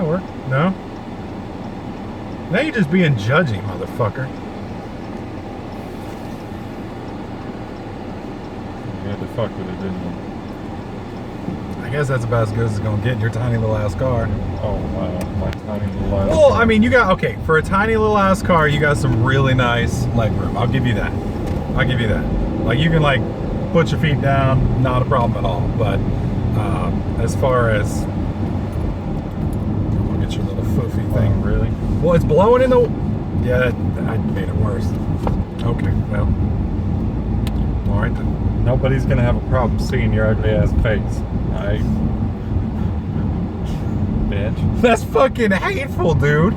That'll work. No? Now you're just being judgy, motherfucker. You had to fuck with it, didn't you? I guess that's about as good as it's gonna get in your tiny little ass car. Oh, wow. My tiny little ass Well, car. I mean, you got, okay, for a tiny little ass car, you got some really nice leg room. I'll give you that. I'll give you that. Like, you can, like, put your feet down, not a problem at all. But as far as, look at your little foofy thing. Oh, really? Well, it's blowing in the, yeah, I made it worse. Okay, well, all right then. Nobody's gonna have a problem seeing your ugly ass face. Alright? Bitch. That's fucking hateful, dude.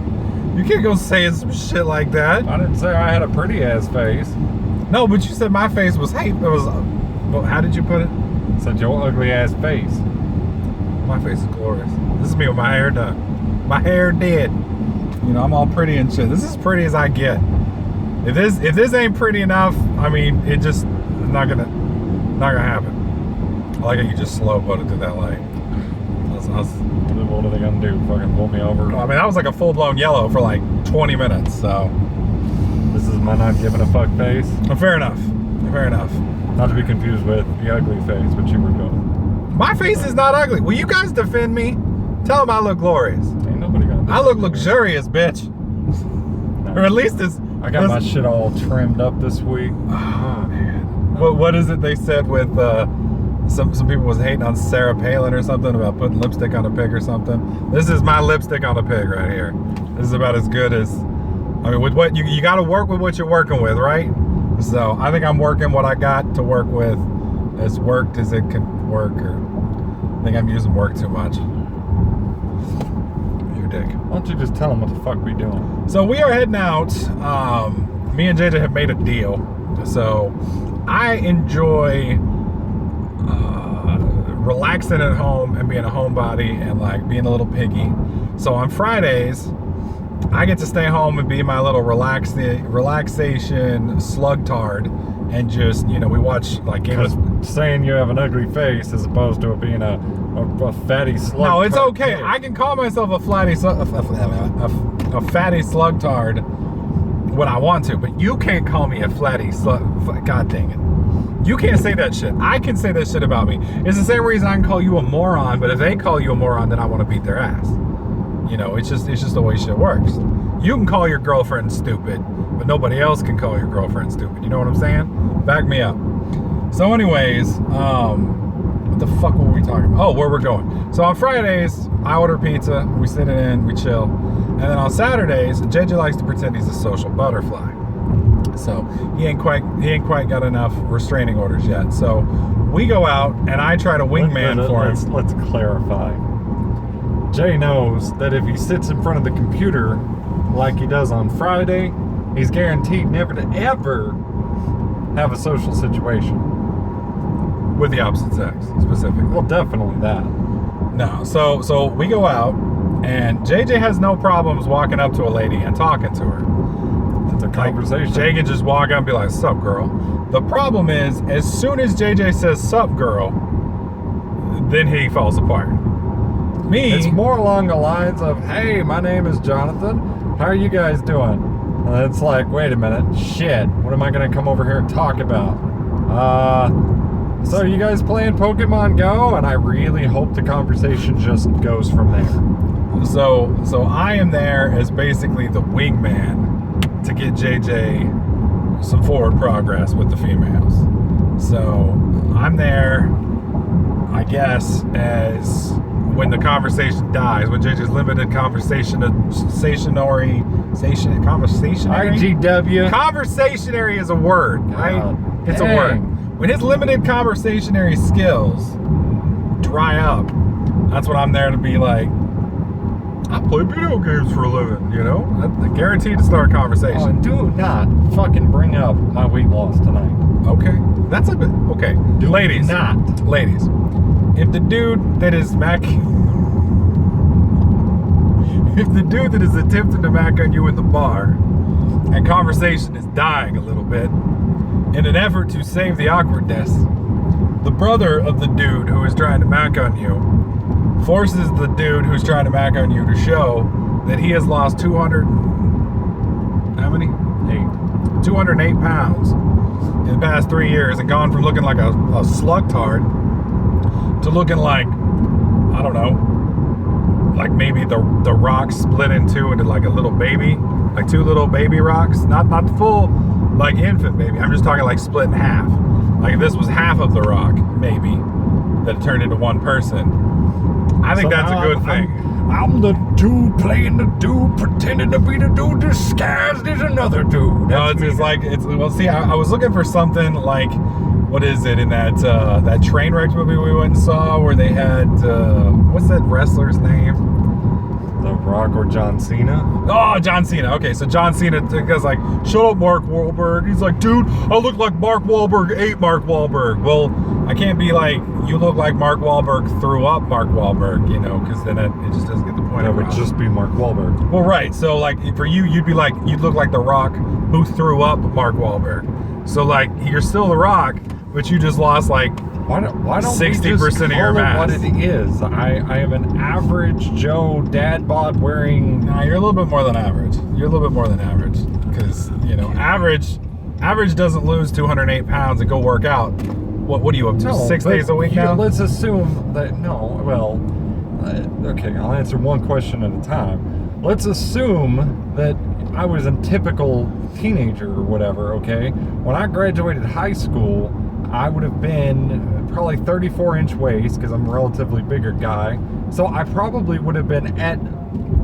You can't go saying some shit like that. I didn't say I had a pretty ass face. No, but you said my face was hateful. It was, well, how did you put it? I said your ugly ass face. My face is glorious. This is me with my hair done. My hair did. You know, I'm all pretty and shit. This is as pretty as I get. If this ain't pretty enough, I mean, it just not gonna happen. I like how you just slow boated through that light. What are they gonna do? Fucking pull me over? I mean, that was like a full-blown yellow for like 20 minutes, so. This is my not giving a fuck face. Fair enough. Fair enough. Not to be confused with the ugly face, but you were going. My face is not ugly. Will you guys defend me? Tell them I look glorious. Ain't nobody gonna. I look luxurious, bitch. No. Or at least it's. I got my shit all trimmed up this week. Oh man. What is it they said with some people was hating on Sarah Palin or something about putting lipstick on a pig or something. This is my lipstick on a pig right here. This is about as good as, I mean, with what you got to work with what you're working with, right? So I think I'm working what I got to work with as worked as it can work, or I think I'm using work too much. Your dick. Why don't you just tell them what the fuck we doing? So we are heading out. Me and JJ have made a deal. So I enjoy relaxing at home and being a homebody and like being a little piggy. So on Fridays, I get to stay home and be my little relaxation slugtard and just, you know, we watch like Because saying you have an ugly face as opposed to it being a fatty slug. No, it's okay. I can call myself a fatty slugtard when I want to, but you can't call me a flatty slug. God dang it. You can't say that shit. I can say that shit about me. It's the same reason I can call you a moron, but if they call you a moron, then I want to beat their ass. You know, it's just the way shit works. You can call your girlfriend stupid, but nobody else can call your girlfriend stupid. You know what I'm saying? Back me up. So anyways, what the fuck were we talking about? Oh, where we're going. So on Fridays, I order pizza, we sit it in, we chill. And then on Saturdays, JJ likes to pretend he's a social butterfly. So he ain't quite got enough restraining orders yet. So we go out and I try to wingman for him. Let's clarify. Jay knows that if he sits in front of the computer like he does on Friday, he's guaranteed never to ever have a social situation. With the opposite sex, specifically. Well, definitely that. No, so we go out and JJ has no problems walking up to a lady and talking to her. It's a conversation. Jay can just walk up and be like, "Sup, girl." The problem is, as soon as JJ says "Sup, girl," then he falls apart. Me, it's more along the lines of, "Hey, my name is Jonathan. How are you guys doing?" And it's like, wait a minute, shit. What am I gonna come over here and talk about? So are you guys playing Pokemon Go? And I really hope the conversation just goes from there. So I am there as basically the wingman to get JJ some forward progress with the females. So I'm there, I guess, as when the conversation dies, when JJ's limited conversationary. IGW. Conversationary is a word, right? It's a word. When his limited conversationary skills dry up, that's when I'm there to be like, I play video games for a living, you know? I'm guaranteed to start a conversation. Oh, do not fucking bring up my weight loss tonight. Okay. That's a bit, okay. Ladies. Ladies. If the dude that is attempting to mac on you in the bar and conversation is dying a little bit, in an effort to save the awkwardness, the brother of the dude who is trying to mac on you forces the dude who's trying to mac on you to show that he has lost 200, how many? 208 pounds in the past 3 years and gone from looking like a slug tard to looking like, I don't know, like maybe the rock split in two into like a little baby, like two little baby rocks. Not the full like infant baby. I'm just talking like split in half. Like if this was half of the rock, maybe, that turned into one person. I think that's a good thing. I'm the dude playing the dude, pretending to be the dude disguised as another dude. No, it's like, well, see, I was looking for something like, what is it, in that that train wreck movie we went and saw where they had, what's that wrestler's name? The Rock or John Cena? Oh, John Cena. Okay, so John Cena goes like, shut up, Mark Wahlberg. He's like, dude, I look like Mark Wahlberg ate Mark Wahlberg. Well, I can't be like, you look like Mark Wahlberg threw up Mark Wahlberg, you know, because then it just doesn't get the point. That would just be Mark Wahlberg. Well, right. So, like, for you, you'd be like, you'd look like The Rock who threw up Mark Wahlberg. So, like, you're still The Rock, but you just lost, like, Why don't 60% of your mass. What it is? I am an average Joe dad bod wearing. Nah, you're a little bit more than average. You're a little bit more than average. Because, you know, average doesn't lose 208 pounds and go work out. What are you up to? 6 days a week now? Let's assume that, okay, I'll answer one question at a time. Let's assume that I was a typical teenager or whatever, okay? When I graduated high school, I would have been probably 34-inch waist because I'm a relatively bigger guy. So I probably would have been at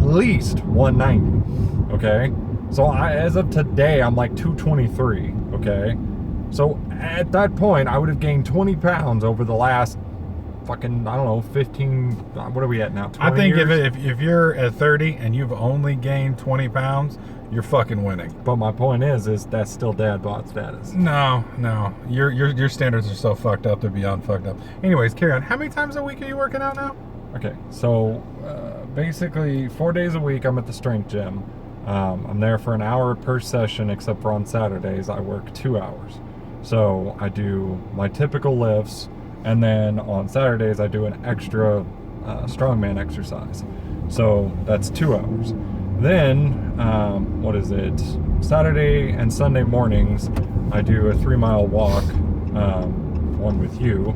least 190, okay? So as of today, I'm like 223, okay? So at that point, I would have gained 20 pounds over the last fucking, I don't know, 15, what are we at now, 20 I think years? if you're at 30 and you've only gained 20 pounds, you're fucking winning. But my point is that's still dad bod status. No. Your standards are so fucked up, they're beyond fucked up. Anyways, carry on. How many times a week are you working out now? Okay, so basically 4 days a week I'm at the strength gym. I'm there for an hour per session, except for on Saturdays I work 2 hours. So I do my typical lifts, and then on Saturdays I do an extra strongman exercise. So that's 2 hours. Then, Saturday and Sunday mornings I do a 3-mile walk, one with you.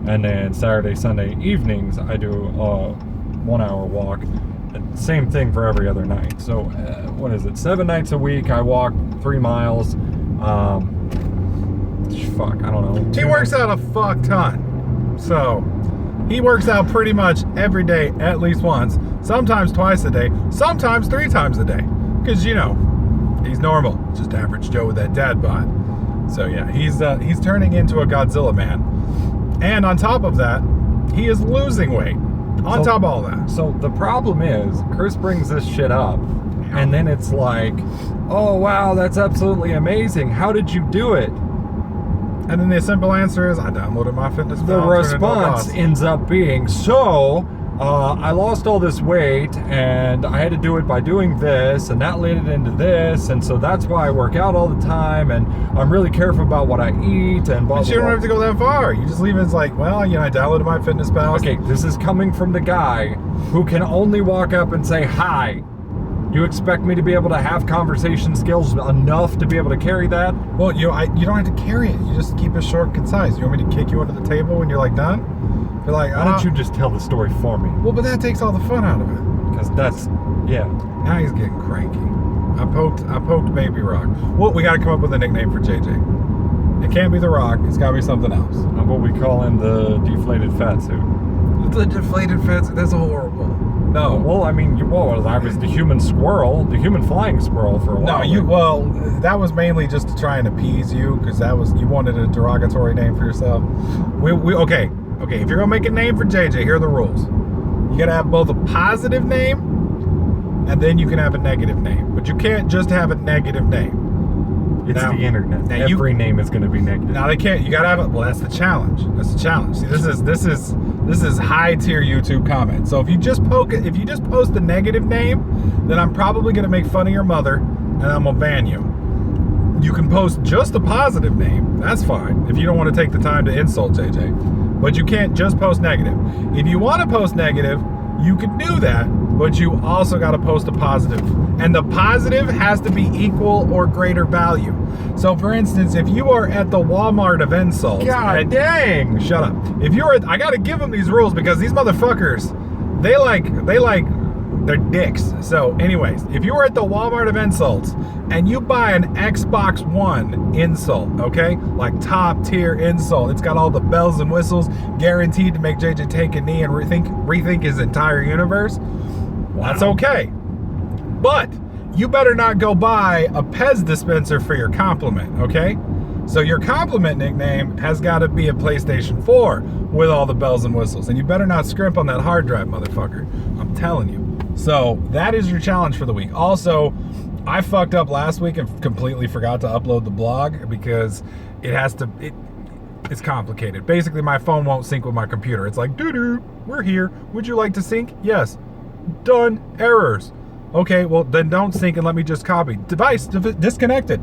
And then Saturday, Sunday evenings I do a 1 hour walk. Same thing for every other night. So 7 nights a week I walk 3 miles. I don't know. He works out a fuck ton. So he works out pretty much every day at least once, sometimes twice a day, sometimes 3 times a day. Because, you know, he's normal. Just average Joe with that dad bod. So yeah, he's turning into a Godzilla man. And on top of that, he is losing weight. On top of all that. So the problem is, Chris brings this shit up, and then it's like, oh wow, that's absolutely amazing. How did you do it? And then the simple answer is, I downloaded MyFitnessPal. The response ends up being, I lost all this weight, and I had to do it by doing this, and that led it into this, and so that's why I work out all the time, and I'm really careful about what I eat, and blah, blah, But you don't have to go that far. You just leave it as like, well, you know, I downloaded MyFitnessPal. Okay, this is coming from the guy who can only walk up and say hi. You expect me to be able to have conversation skills enough to be able to carry that? Well, you don't have to carry it. You just keep it short and concise. You want me to kick you under the table when you're like done? You're like, why don't you just tell the story for me? Well, but that takes all the fun out of it. Because yeah. Now he's getting cranky. I poked Baby Rock. Well, we got to come up with a nickname for JJ. It can't be The Rock. It's got to be something else. How about we call him the deflated fat suit? The deflated fat suit? That's horrible. No. Well, I mean, I was the human squirrel, the human flying squirrel for a while. No, that was mainly just to try and appease you, because you wanted a derogatory name for yourself. Okay, if you're gonna make a name for JJ, here are the rules. You gotta have both a positive name, and then you can have a negative name. But you can't just have a negative name. It's the internet. Every name is going to be negative. Now they can't. You gotta have it. Well, that's the challenge. See, this is high tier YouTube comment. So if you just post a negative name, then I'm probably gonna make fun of your mother, and I'm gonna ban you. You can post just a positive name. That's fine if you don't want to take the time to insult JJ. but you can't just post negative. If you want to post negative, you can do that, but you also got to post a positive. And the positive has to be equal or greater value. So for instance, if you are at the Walmart of insults. God dang! Shut up. If you're at, I got to give them these rules because these motherfuckers, they're dicks. So anyways, if you were at the Walmart of insults and you buy an Xbox One insult, okay? Like top tier insult. It's got all the bells and whistles, guaranteed to make JJ take a knee and rethink his entire universe. Wow. That's okay. But you better not go buy a Pez dispenser for your compliment, okay? So your compliment nickname has got to be a PlayStation 4 with all the bells and whistles. And you better not scrimp on that hard drive, motherfucker. I'm telling you. So that is your challenge for the week. Also, I fucked up last week and completely forgot to upload the blog because it's complicated. Basically, my phone won't sync with my computer. It's like, doo-doo, we're here. Would you like to sync? Yes. Done. Errors. Okay, well, then don't sync and let me just copy. Device disconnected.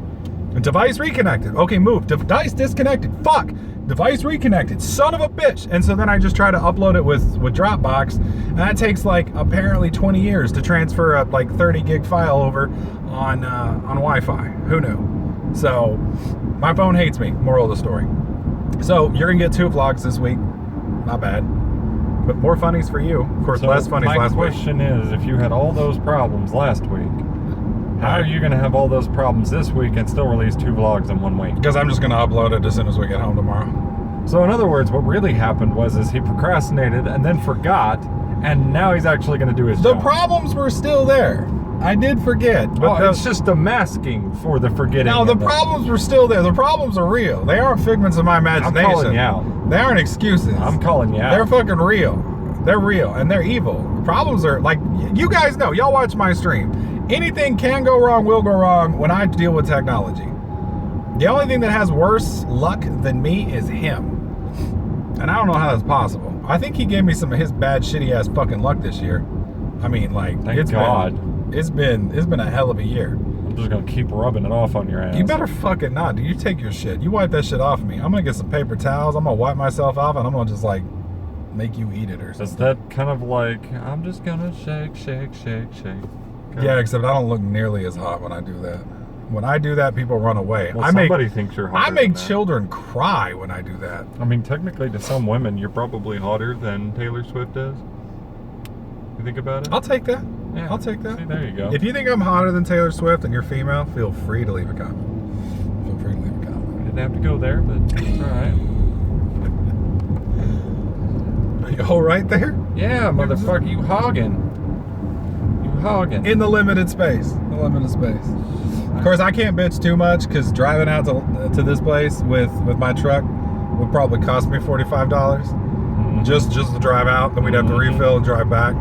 Device reconnected. Okay, move. Device disconnected. Fuck. Device reconnected. Son of a bitch. And so then I just try to upload it with Dropbox. And that takes like apparently 20 years to transfer a like 30 gig file over on Wi-Fi. Who knew? So my phone hates me. Moral of the story. So you're going to get 2 vlogs this week. Not bad. But more funnies for you. Of course, less funnies last week. My question is, if you had all those problems last week, how are you going to have all those problems this week and still release 2 vlogs in 1 week? Because I'm just going to upload it as soon as we get home tomorrow. So in other words, what really happened was he procrastinated and then forgot, and now he's actually going to do his job. The problems were still there. I did forget. But it's just a masking for the forgetting. No, the problems were still there. The problems are real. They aren't figments of my imagination. I'm calling you out. They aren't excuses. I'm calling you out. They're fucking real. They're real, and they're evil. Problems are, like, you guys know. Y'all watch my stream. Anything can go wrong, will go wrong when I deal with technology. The only thing that has worse luck than me is him. And I don't know how that's possible. I think he gave me some of his bad, shitty-ass fucking luck this year. I mean, like, it's been a hell of a year. I'm just gonna keep rubbing it off on your ass. You better fucking not, dude. You take your shit. You wipe that shit off me. I'm gonna get some paper towels. I'm gonna wipe myself off, and I'm gonna just, like, make you eat it or something. Is that kind of like, I'm just gonna shake, shake, shake, shake? Yeah, except I don't look nearly as hot when I do that. When I do that, people run away. Well, somebody thinks you're hotter. I make children cry when I do that. I mean, technically, to some women, you're probably hotter than Taylor Swift is. You think about it? I'll take that. Yeah, I'll take that. See, there you go. If you think I'm hotter than Taylor Swift and you're female, feel free to leave a comment. Feel free to leave a comment. I didn't have to go there, but it's all right. Are you all right there? Yeah, motherfucker, you hogging. In the limited space. Of course, I can't bitch too much because driving out to this place with my truck would probably cost me $45. Mm-hmm. Just to drive out, then we'd have to refill and drive back.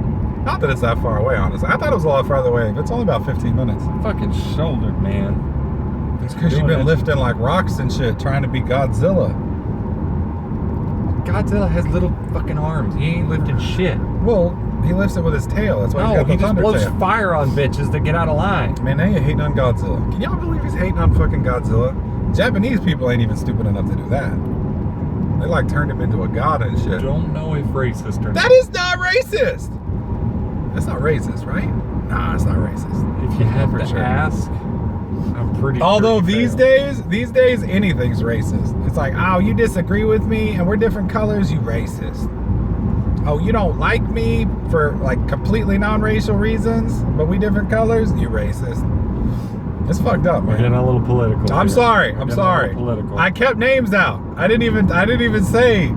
Not that it's that far away, honestly. I thought it was a lot farther away. It's only about 15 minutes. Fucking shouldered, man. It's because you've been lifting like rocks and shit, trying to be Godzilla. Godzilla has little fucking arms. He ain't lifting shit. Well, he lifts it with his tail. That's why he's got the thunder tail. He just blows fire on bitches that get out of line. Man, now you're hating on Godzilla. Can y'all believe he's hating on fucking Godzilla? Japanese people ain't even stupid enough to do that. They like turned him into a god and shit. Don't know if racist or not. That is not racist. That's not racist, right? Nah, it's not racist. If you had to ask, I'm pretty sure. Although these days, anything's racist. It's like, oh, you disagree with me and we're different colors, you racist. Oh, you don't like me for like completely non-racial reasons, but we different colors, you racist. It's fucked up, man. We're getting a little political. I'm sorry. Political. I kept names out. I didn't even say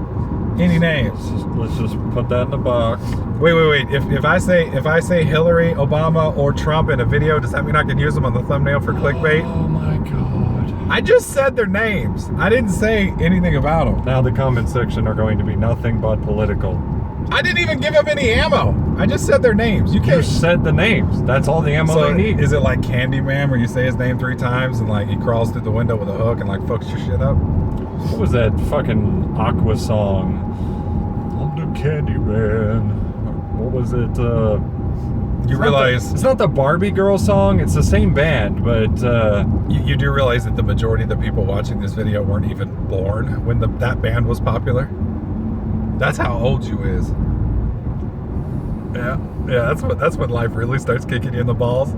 any names. Let's just put that in the box. Wait. If I say Hillary, Obama, or Trump in a video, does that mean I can use them on the thumbnail for clickbait? Oh my god. I just said their names. I didn't say anything about them. Now the comment section are going to be nothing but political. I didn't even give them any ammo. I just said their names. You said the names. That's all the ammo they need. Is it like Candyman where you say his name 3 times and like he crawls through the window with a hook and like fucks your shit up? What was that fucking Aqua song? I'm the Candyman. What was it? It's not the Barbie girl song. It's the same band, but you do realize that the majority of the people watching this video weren't even born when that band was popular. That's how old you is. Yeah, that's when life really starts kicking you in the balls.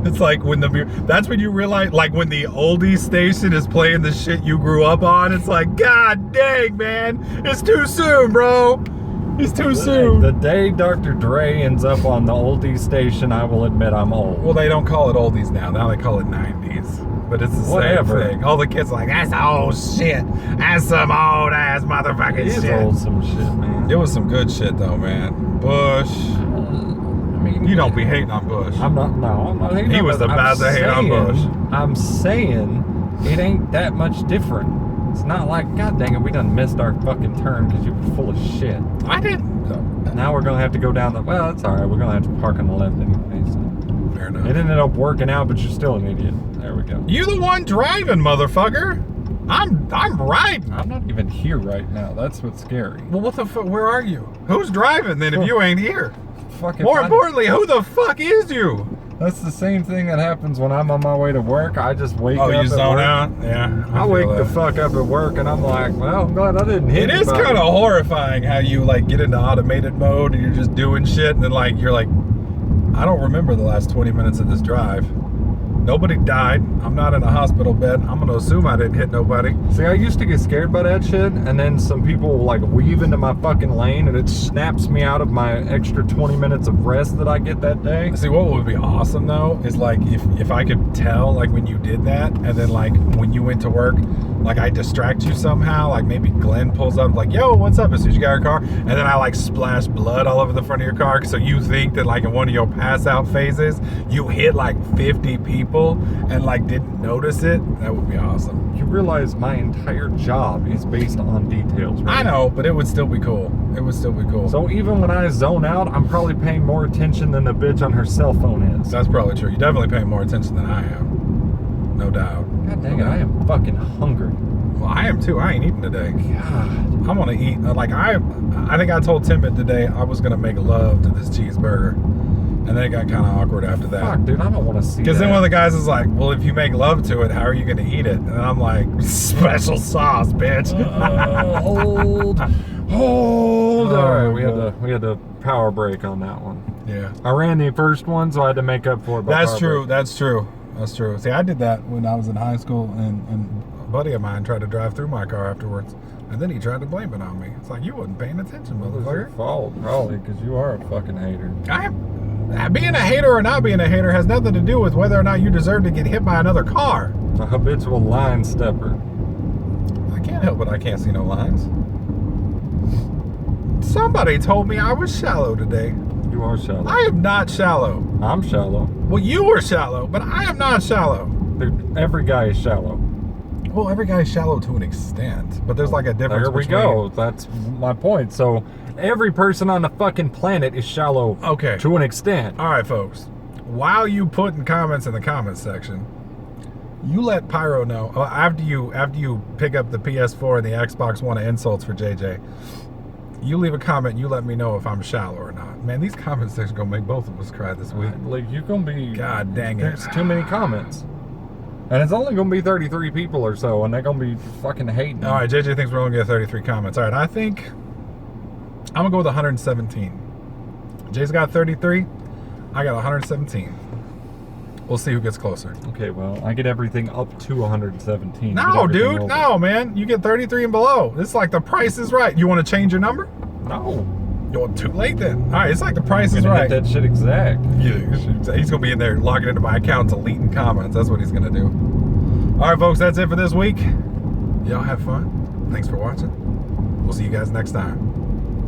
It's like when that's when you realize, like when the oldie station is playing the shit you grew up on. It's like, God dang, man, it's too soon, bro. It's too soon. The day Dr. Dre ends up on the oldies station, I will admit I'm old. Well, they don't call it oldies now. Now they call it 90s. But it's the same thing. All the kids are like, that's old shit. That's some old ass motherfucking shit. It is old some shit, man. It was some good shit though, man. Bush. I mean, You don't be hating on Bush. I'm not hating on He was the best to hate on Bush. I'm saying it ain't that much different. It's not like, God dang it, we done missed our fucking turn because you were full of shit. I didn't. Now we're going to have to go down the... Well, it's all right. We're going to have to park on the left anyway. So. Fair enough. It ended up working out, but you're still an idiot. There we go. You the one driving, motherfucker. I'm riding. I'm not even here right now. That's what's scary. Well, what the fuck? Where are you? Who's driving then if you ain't here? More Fucking importantly, who the fuck is you? That's the same thing that happens when I'm on my way to work. I just wake up. Oh, you at zone work. out? Yeah. I wake the fuck up at work and I'm like, well, I'm glad I didn't hit It is anybody. kind of horrifying how you like get into automated mode and you're just doing shit and then like you're like, I don't remember the last 20 minutes of this drive. Nobody died. I'm not in a hospital bed. I'm gonna assume I didn't hit nobody. See, I used to get scared by that shit, and then some people like weave into my fucking lane, and it snaps me out of my extra 20 minutes of rest that I get that day. See, what would be awesome though is like if I could tell like when you did that, and then like when you went to work, like I distract you somehow, like maybe Glenn pulls up like, yo, what's up? As soon as you got your car, and then I like splash blood all over the front of your car, so you think that like in one of your pass out phases, you hit like 50 people and like didn't notice it. That would be awesome. You realize my entire job is based on details, right? I know, but it would still be cool. It would still be cool. So even when I zone out, I'm probably paying more attention than the bitch on her cell phone is. That's probably true. You definitely pay more attention than I am. No doubt. God dang it, I am fucking hungry. Well, I am too. I ain't eating today. God. I'm gonna eat. Like I think I told Timmett today I was gonna make love to this cheeseburger, and then it got kind of awkward after that. Fuck, dude, I don't want to see that. Because then one of the guys is like, "Well, if you make love to it, how are you gonna eat it?" And I'm like, "Special sauce, bitch." Hold. Oh, All right, we had to power break on that one. Yeah. I ran the first one, so I had to make up for it. By That's power true. break. That's true. That's true. See, I did that when I was in high school, and a buddy of mine tried to drive through my car afterwards, and then he tried to blame it on me. It's like, you wasn't paying attention, It was your motherfucker. fault, probably, because you are a fucking hater. Being a hater or not being a hater has nothing to do with whether or not you deserve to get hit by another car. A habitual line stepper. I can't help it. I can't see no lines. Somebody told me I was shallow today. You are shallow. I am not shallow. I'm shallow. Well, you were shallow, but I am not shallow. Dude, every guy is shallow. Well, every guy's shallow to an extent, but there's like a difference. There we go. That's my point. So every person on the fucking planet is shallow. Okay. To an extent. All right, folks. While you putting comments in the comments section, you let Pyro know after you pick up the PS4 and the Xbox One insults for JJ. You leave a comment and you let me know if I'm shallow or not. Man, these comment sections gonna make both of us cry this week. Like, you're gonna be. God dang it. There's too many comments. And it's only gonna be 33 people or so, and they're gonna be fucking hating. All right, JJ thinks we're only gonna get 33 comments. All right, I think I'm gonna go with 117. Jay's got 33. I got 117. We'll see who gets closer. Okay, well, I get everything up to 117. No, Get everything dude. over. No, man. You get 33 and below. It's like the Price is Right. You want to change your number? No. You're too late then. All right, it's like the Price I'm is gonna Right. hit that shit exact. Yeah, he's gonna be in there logging into my account, deleting comments. That's what he's gonna do. All right, folks. That's it for this week. Y'all have fun. Thanks for watching. We'll see you guys next time.